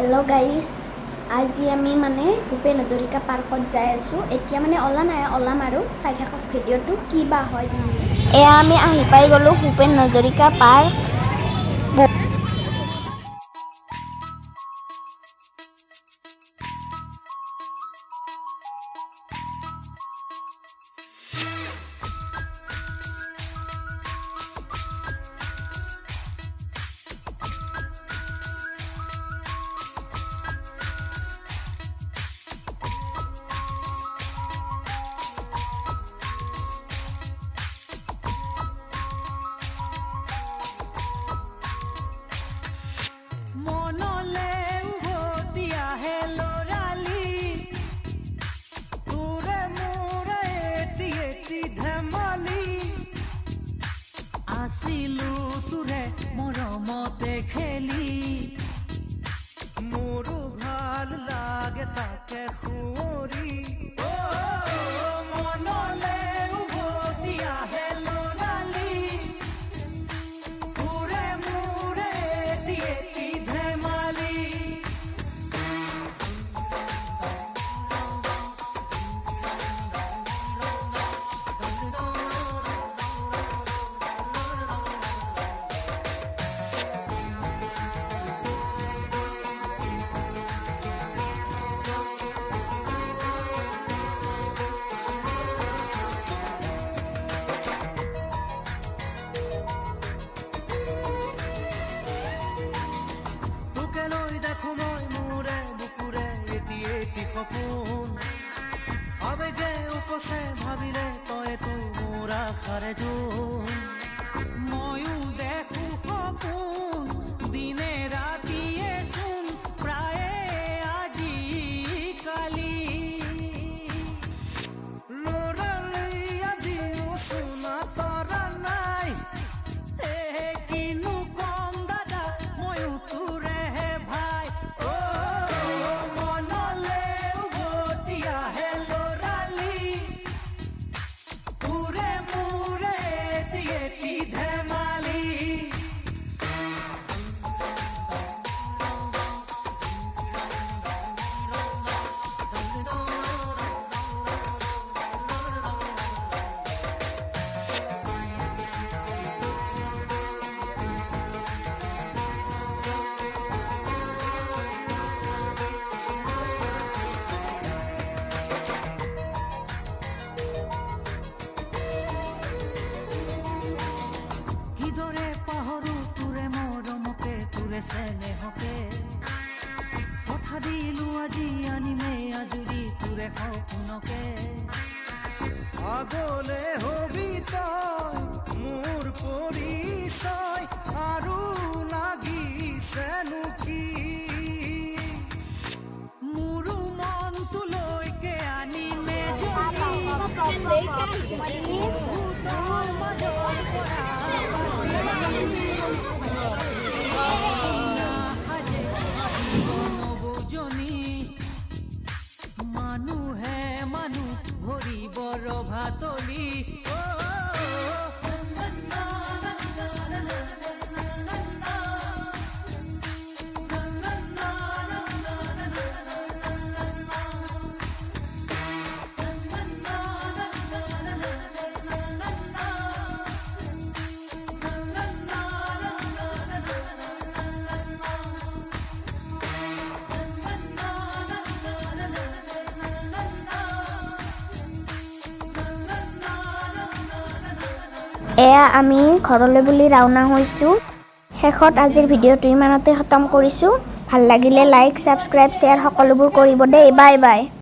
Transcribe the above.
hello guys আজি আমি মানে ভূপেন হাজৰিকা পাৰ্কত যাই আছো এতিয়া মানে ওলাম আৰু চাই থাকক ভিডিঅ'টো কি বা হয় এয়া আমি আহি পাই গলো ভূপেন হাজৰিকা পাৰ্ক आसिलु तुरे मरमते खेली मोरो ভাল লাগে তাকে খুঁৰি মনলে উভতি আহে লৰালি তুৰে মোৰে এটি ধেমালি সপোন আবেগে উপচে ভাবিলে তই তো মোৰ আশাৰে জোন ময়ো দেখো সপোন দিনে ৰাতিয়ে চোন প্ৰায়ে আজি কালি লৰালি আজিও শুনা তৰা নাই কিনো কম দাদা ময়ো তোৰে ভাই স্নেহকে কথা দিলো আজি আনিমে আজুৰি তোৰে সপোনকে আগলে হবি তই মোৰ পৰিচয় আৰু লাগিছেনো কি মোৰো মনটোলৈকে আনিমে মানুহে মানুহ ভৰিব ৰভাতলি এয়া আমি ঘৰলৈ বুলি ৰাওনা হৈছোঁ শেষত আজিৰ ভিডিঅ'টো ইমানতে খতম কৰিছোঁ ভাল লাগিলে লাইক সাবস্ক্ৰাইব শ্বেয়াৰ সকলোবোৰ কৰিব দেই বাই বাই